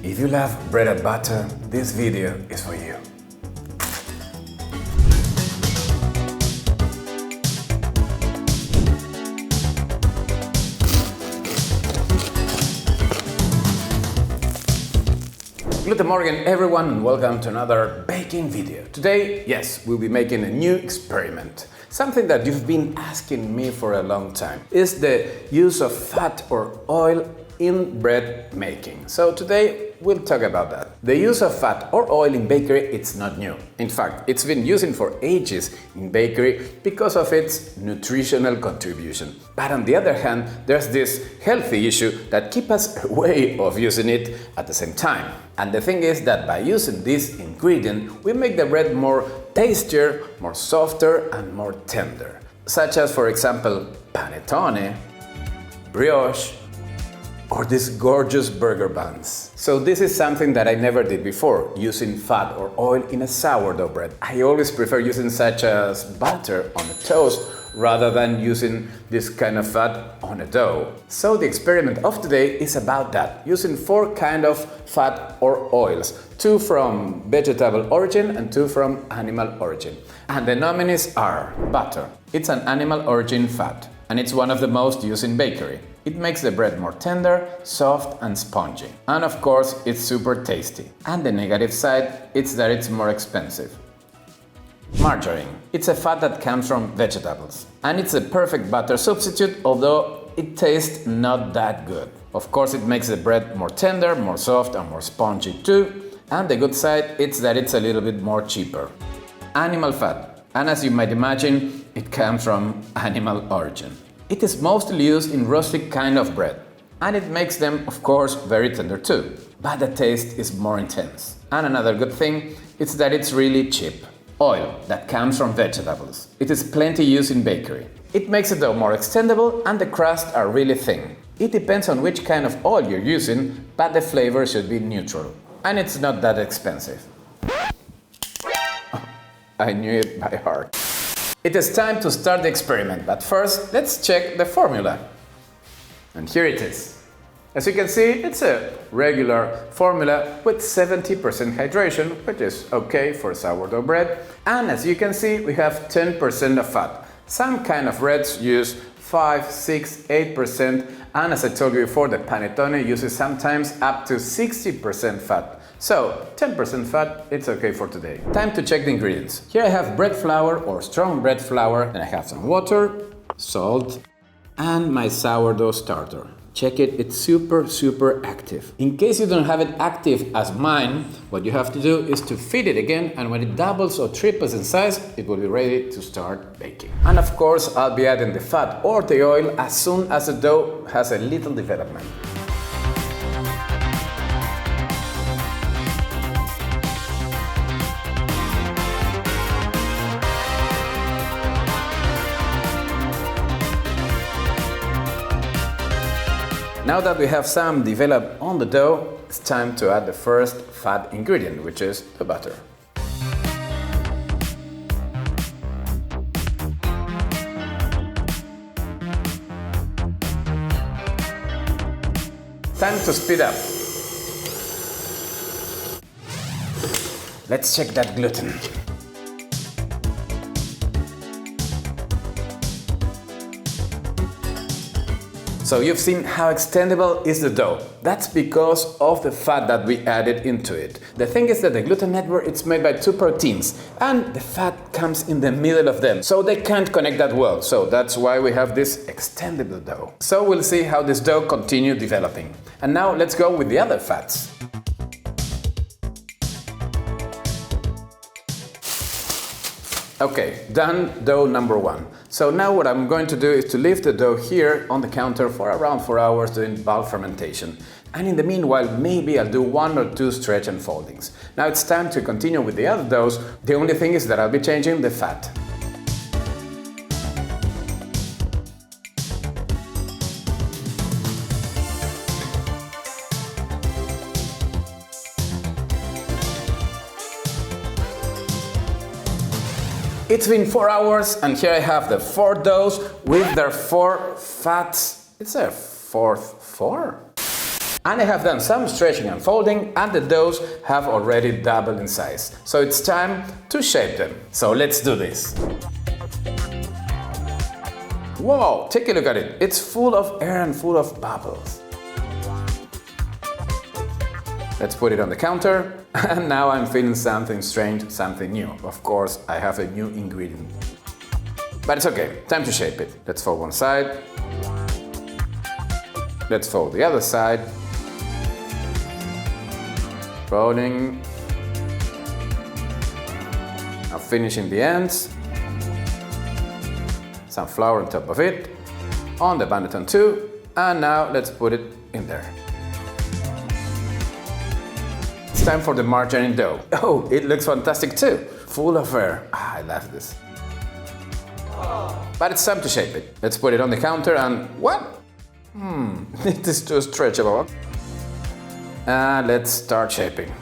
If you love bread and butter, this video is for you. Good morning everyone and welcome to another baking video. Today, yes, we'll be making a new experiment. Something that you've been asking me for a long time is the use of fat or oil in bread making. So today we'll talk about that. The use of fat or oil in bakery, it's not new. In fact, it's been used for ages in bakery because of its nutritional contribution. But on the other hand, there's this healthy issue that keeps us away of using it at the same time. And the thing is that by using this ingredient, we make the bread more tastier, more softer and more tender. Such as, for example, panettone, brioche, or these gorgeous burger buns. So this is something that I never did before, using fat or oil in a sourdough bread. I always prefer using such as butter on a toast rather than using this kind of fat on a dough. So the experiment of today is about that, using 4 kinds of fat or oils, 2 from vegetable origin and 2 from animal origin. And the nominees are butter. It's an animal origin fat, and it's one of the most used in bakery. It makes the bread more tender, soft and spongy. And of course, it's super tasty. And the negative side is that it's more expensive. Margarine. It's a fat that comes from vegetables. And it's a perfect butter substitute, although it tastes not that good. Of course, it makes the bread more tender, more soft and more spongy too. And the good side is that it's a little bit more cheaper. Animal fat. And as you might imagine, it comes from animal origin. It is mostly used in rustic kind of bread, and it makes them, of course, very tender too, but the taste is more intense. And another good thing is that it's really cheap. Oil that comes from vegetables. It is plenty used in bakery. It makes the dough more extendable and the crusts are really thin. It depends on which kind of oil you're using, but the flavor should be neutral. And it's not that expensive. I knew it by heart. It is time to start the experiment, but first let's check the formula. And here it is. As you can see, it's a regular formula with 70% hydration, which is okay for sourdough bread. And as you can see, we have 10% of fat. Some kind of breads use 5, 6, 8%, and as I told you before, the panettone uses sometimes up to 60% fat. So, 10% fat, it's okay for today. Time to check the ingredients. Here I have bread flour or strong bread flour, then I have some water, salt, and my sourdough starter. Check it, it's super active. In case you don't have it active as mine, what you have to do is to feed it again, and when it doubles or triples in size, it will be ready to start baking. And of course, I'll be adding the fat or the oil as soon as the dough has a little development. Now that we have some developed on the dough, it's time to add the first fat ingredient, which is the butter. Time to speed up. Let's check that gluten. So you've seen how extendable is the dough. That's because of the fat that we added into it. The thing is that the gluten network, it's made by 2 proteins and the fat comes in the middle of them, so they can't connect that well. So that's why we have this extendable dough. So we'll see how this dough continues developing. And now let's go with the other fats. Okay, done dough number 1. So now what I'm going to do is to leave the dough here on the counter for around 4 hours doing bulk fermentation. And in the meanwhile, maybe I'll do 1 or 2 stretch and foldings. Now it's time to continue with the other doughs. The only thing is that I'll be changing the fat. It's been 4 hours and here I have the 4 doughs with their 4 fats. It's a fourth 4? And I have done some stretching and folding, and the doughs have already doubled in size. So it's time to shape them. So let's do this. Whoa, take a look at it. It's full of air and full of bubbles. Let's put it on the counter. And now I'm feeling something strange, something new. Of course, I have a new ingredient. But it's okay, time to shape it. Let's fold one side. Let's fold the other side. Rolling. Now finishing the ends. Some flour on top of it. On the banneton too. And now let's put it in there. It's time for the margarine dough. Oh, it looks fantastic too. Full of air. Ah, I love this. But it's time to shape it. Let's put it on the counter and what? It is too stretchable. And let's start shaping.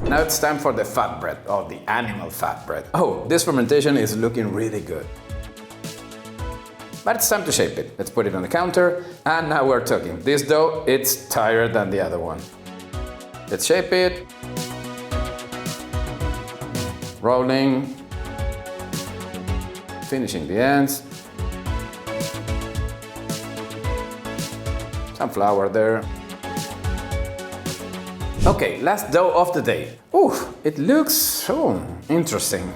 Now it's time for the fat bread, or the animal fat bread. Oh, this fermentation is looking really good. But it's time to shape it. Let's put it on the counter, and now we're talking. This dough, it's tighter than the other one. Let's shape it. Rolling. Finishing the ends. Some flour there. Okay, last dough of the day. Ooh, it looks so interesting.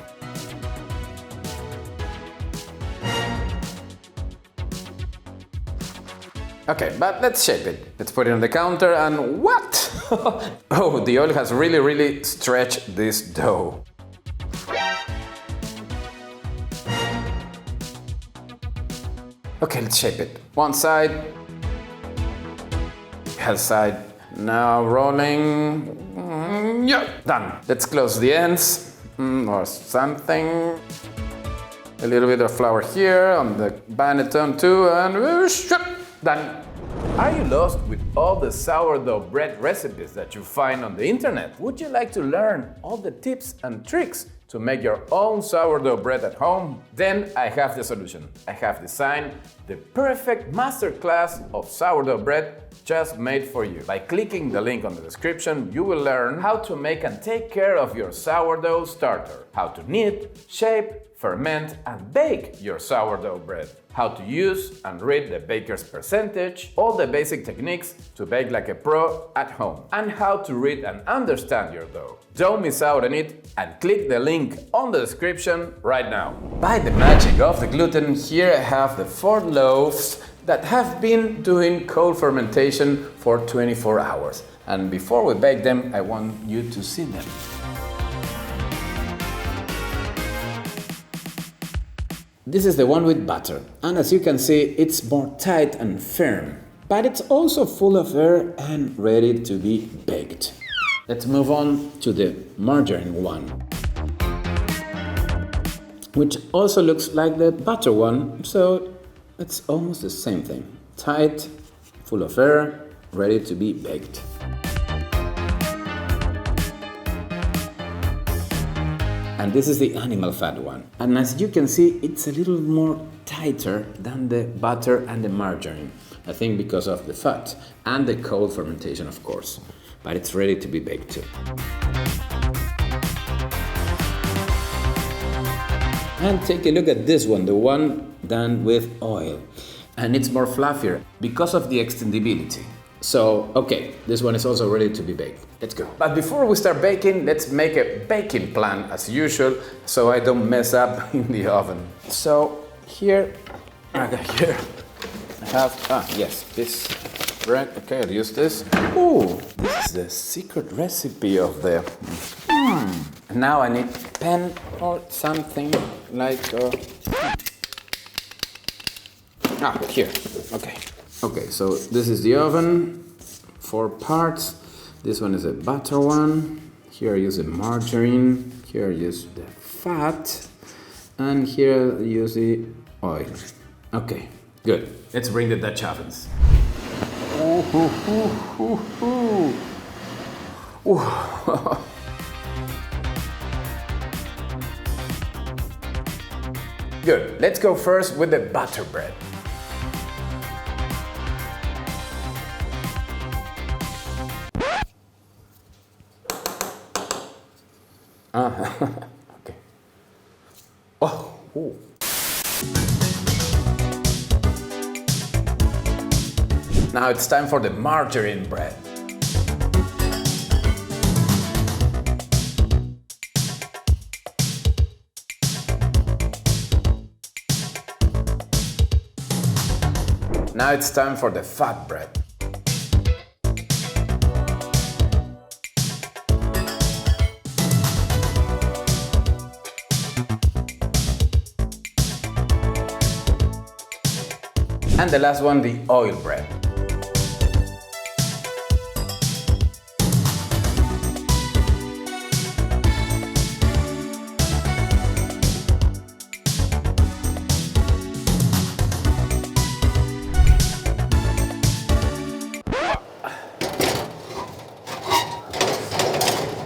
Okay, but let's shape it. Let's put it on the counter and what? Oh, the oil has really stretched this dough. Okay, let's shape it. One side. Other side. Now rolling. Yeah, done. Let's close the ends or something. A little bit of flour here on the banneton too, and done. Are you lost with all the sourdough bread recipes that you find on the internet? Would you like to learn all the tips and tricks to make your own sourdough bread at home? Then I have the solution. I have designed the perfect masterclass of sourdough bread just made for you. By clicking the link on the description, you will learn how to make and take care of your sourdough starter, how to knead, shape, ferment and bake your sourdough bread, how to use and read the baker's percentage, all the basic techniques to bake like a pro at home, and how to read and understand your dough. Don't miss out on it and click the link on the description right now. By the magic of the gluten, here I have the 4 loaves that have been doing cold fermentation for 24 hours. And before we bake them, I want you to see them. This is the one with butter, and as you can see, it's more tight and firm, but it's also full of air and ready to be baked. Let's move on to the margarine one, which also looks like the butter one, so it's almost the same thing. Tight, full of air, ready to be baked. And this is the animal fat one. And as you can see, it's a little more tighter than the butter and the margarine. I think because of the fat and the cold fermentation, of course. But it's ready to be baked too. And take a look at this one, the one done with oil. And it's more fluffier because of the extendibility. So, okay, this one is also ready to be baked. Let's go. But before we start baking, let's make a baking plan as usual, so I don't mess up in the oven. So, here I have, yes, this bread. Okay, I'll use this. Ooh, this is the secret recipe of the... Now I need a pen or something like... here, okay. Okay, so this is the oven, 4 parts. This one is a butter one. Here I use the margarine. Here I use the fat. And here I use the oil. Okay, good. Let's bring the Dutch ovens. Ooh. Good. Let's go first with the butter bread. Okay. Oh. Ooh. Now it's time for the margarine bread. Now it's time for the fat bread. And the last one, the oil bread.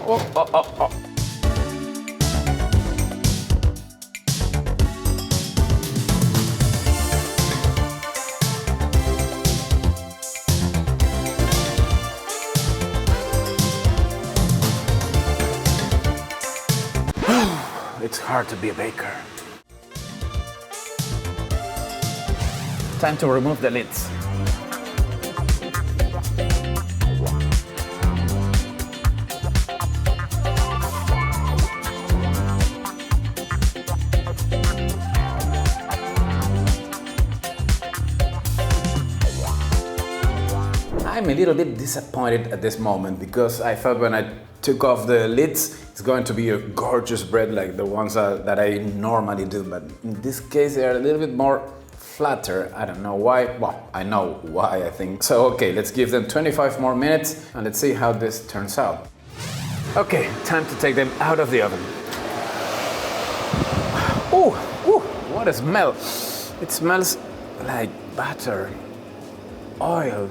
Oh, oh, oh, oh. It's hard to be a baker. Time to remove the lids. I'm a little bit disappointed at this moment because I thought when I took off the lids it's going to be a gorgeous bread like the ones that I normally do, but in this case they are a little bit more flatter. I don't know why. Well, I know why, I think. So okay, let's give them 25 more minutes and let's see how this turns out. Okay, time to take them out of the oven. Ooh, ooh, what a smell! It smells like butter, oil,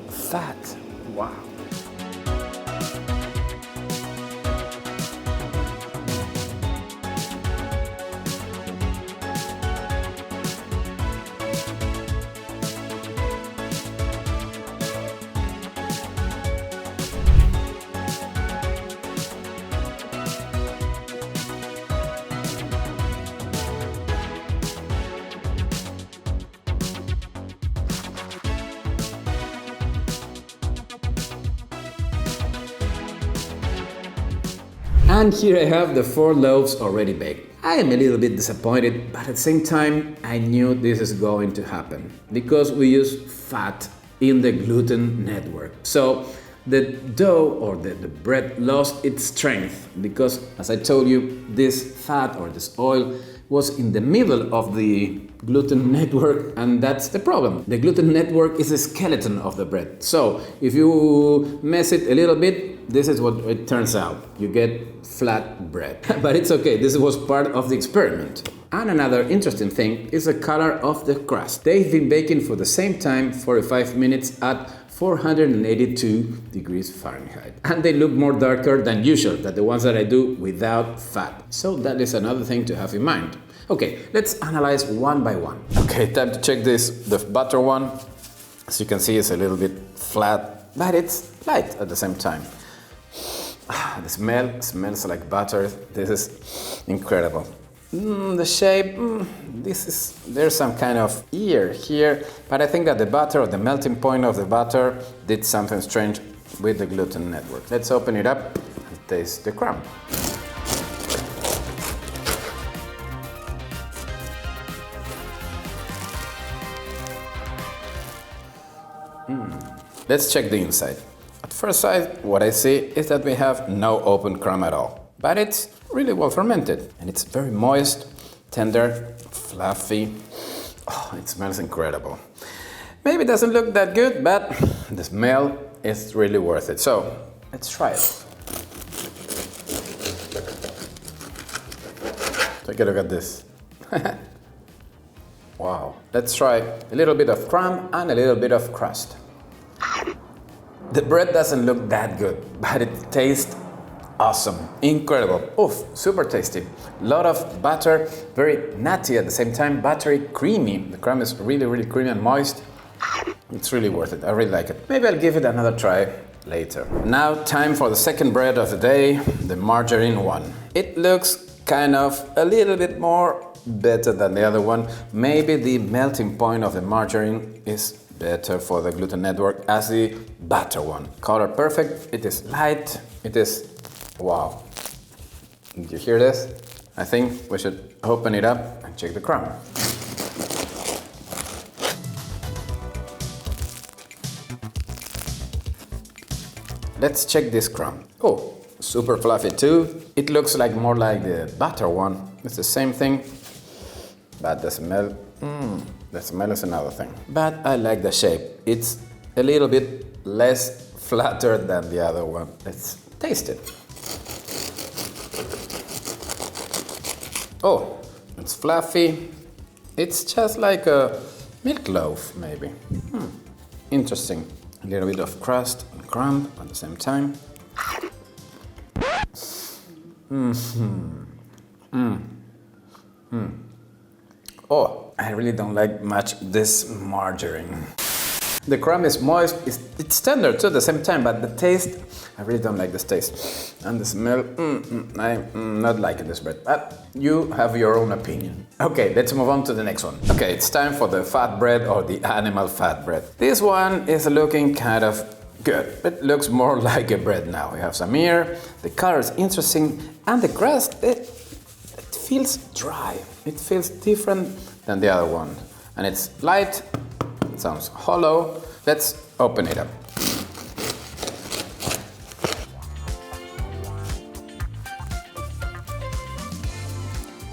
fat. Wow. And here I have the 4 loaves already baked. I am a little bit disappointed, but at the same time I knew this is going to happen because we use fat in the gluten network. So the dough or the bread lost its strength because, as I told you, this fat or this oil was in the middle of the gluten network, and that's the problem. The gluten network is the skeleton of the bread. So if you mess it a little bit, this is what it turns out. You get flat bread. But it's okay, this was part of the experiment. And another interesting thing is the color of the crust. They've been baking for the same time, 45 minutes at 482 degrees Fahrenheit. And they look more darker than usual, than the ones that I do without fat. So that is another thing to have in mind. Okay, let's analyze one by one. Okay, time to check this. The butter one, as you can see, is a little bit flat, but it's light at the same time. The smell smells like butter. This is incredible. The shape, there's some kind of ear here, but I think that the butter or the melting point of the butter did something strange with the gluten network. Let's open it up and taste the crumb. Let's check the inside. At first sight, what I see is that we have no open crumb at all, but it's really well fermented and it's very moist, tender, fluffy. Oh, it smells incredible. Maybe it doesn't look that good, but the smell is really worth it. So let's try it. Take a look at this. Wow. Let's try a little bit of crumb and a little bit of crust. The bread doesn't look that good, but it tastes awesome, incredible, oof, super tasty. Lot of butter, very nutty at the same time, buttery, creamy. The crumb is really, really creamy and moist. It's really worth it, I really like it. Maybe I'll give it another try later. Now time for the second bread of the day, the margarine one. It looks kind of a little bit more better than the other one. Maybe the melting point of the margarine is better for the gluten network as the butter one. Color perfect, it is light, it is, wow. Did you hear this? I think we should open it up and check the crumb. Let's check this crumb. Oh, super fluffy too. It looks like more like the butter one. It's the same thing, but the smell, the smell is another thing. But I like the shape. It's a little bit less flatter than the other one. Let's taste it. Oh, it's fluffy. It's just like a milk loaf, maybe. Interesting. A little bit of crust and crumb at the same time. Oh, I really don't like much this margarine. The crumb is moist, it's tender too at the same time, but the taste, I really don't like this taste. And the smell, I'm not liking this bread, but you have your own opinion. Okay, let's move on to the next one. Okay, it's time for the fat bread or the animal fat bread. This one is looking kind of good. It looks more like a bread now. We have some ear, the color is interesting, and the crust, it feels dry. It feels different than the other one. And it's light. Sounds hollow. Let's open it up.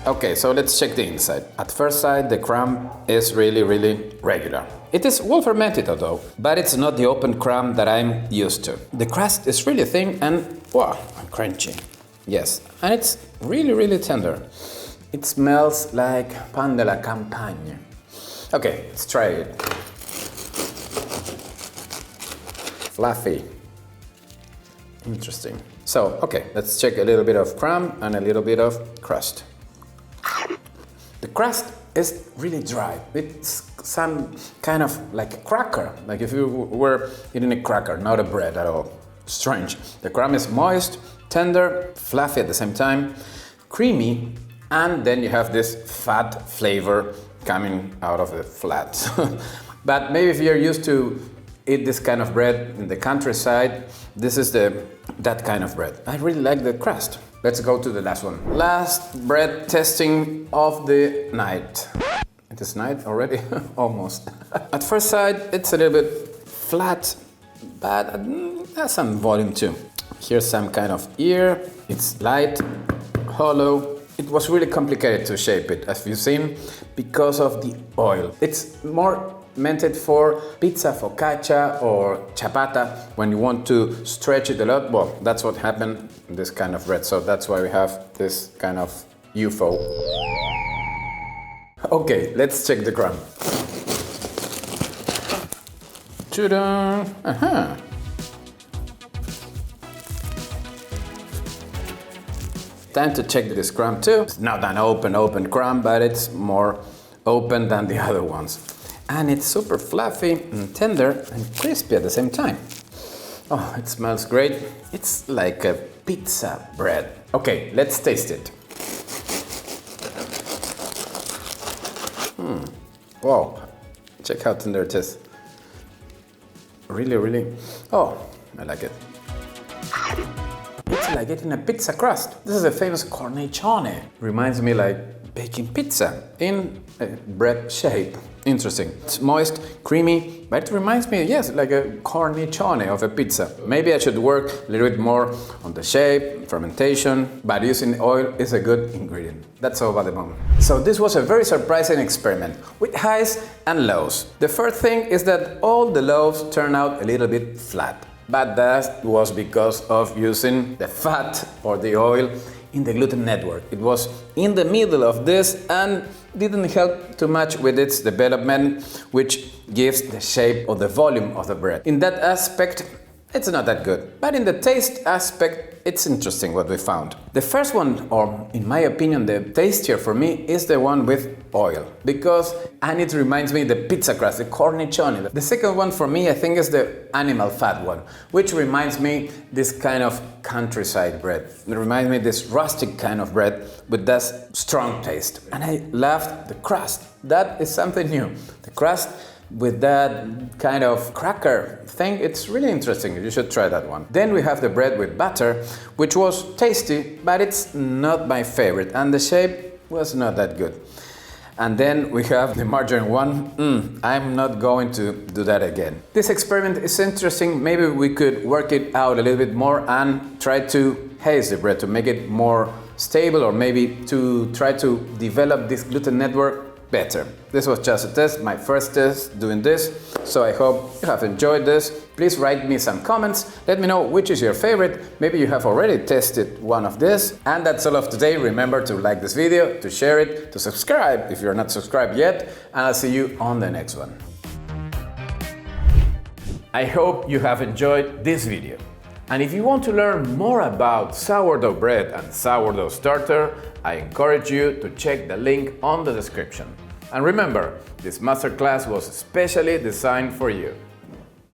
Okay, so let's check the inside. At first sight, the crumb is really, really regular. It is well fermented though, but it's not the open crumb that I'm used to. The crust is really thin and, wow, crunchy. Yes, and it's really, really tender. It smells like pan de la campagne. Okay, let's try it. Fluffy. Interesting. So, okay, let's check a little bit of crumb and a little bit of crust. The crust is really dry. It's some kind of like a cracker, like if you were eating a cracker, not a bread at all. Strange. The crumb is moist, tender, fluffy at the same time, creamy, and then you have this fat flavor coming out of the flat. But maybe if you're used to eat this kind of bread in the countryside, this is that kind of bread. I really like the crust. Let's go to the last one. Last bread testing of the night. It is night already? Almost. At first sight, it's a little bit flat, but has some volume too. Here's some kind of ear. It's light, hollow. It was really complicated to shape it, as you've seen, because of the oil. It's more meant for pizza, focaccia or ciabatta. When you want to stretch it a lot, well, that's what happened in this kind of bread. So that's why we have this kind of UFO. Okay, let's check the crumb. Ta-da! Time to check this crumb too. It's not an open crumb, but it's more open than the other ones. And it's super fluffy and tender and crispy at the same time. Oh, it smells great. It's like a pizza bread. Okay, let's taste it. Wow, check how tender it is. Really, really, oh, I like it. It's like getting a pizza crust. This is a famous cornicione. Reminds me like baking pizza in a bread shape. Interesting. It's moist, creamy, but it reminds me, yes, like a cornicione of a pizza. Maybe I should work a little bit more on the shape, fermentation, but using oil is a good ingredient. That's all about the moment. So this was a very surprising experiment with highs and lows. The first thing is that all the loaves turn out a little bit flat, but that was because of using the fat or the oil in the gluten network. It was in the middle of this and didn't help too much with its development, which gives the shape or the volume of the bread. In that aspect, it's not that good. But in the taste aspect, it's interesting what we found. The first one, or in my opinion, the tastier for me, is the one with oil, and it reminds me the pizza crust, the cornicione. The second one for me, I think, is the animal fat one, which reminds me this kind of countryside bread. It reminds me this rustic kind of bread with that strong taste. And I loved the crust. That is something new. The crust with that kind of cracker thing, it's really interesting. You should try that one. Then we have the bread with butter, which was tasty, but it's not my favorite, and the shape was not that good. And then we have the margarine one. I'm not going to do that again. This experiment is interesting. Maybe we could work it out a little bit more and try to haze the bread to make it more stable, or maybe to try to develop this gluten network better. This was just a test, my first test doing this, so I hope you have enjoyed this. Please write me some comments, let me know which is your favorite. Maybe you have already tested one of this. And that's all of today. Remember to like this video, to share it, to subscribe if you're not subscribed yet, and I'll see you on the next one. I hope you have enjoyed this video. And if you want to learn more about sourdough bread and sourdough starter, I encourage you to check the link on the description. And remember, this masterclass was specially designed for you.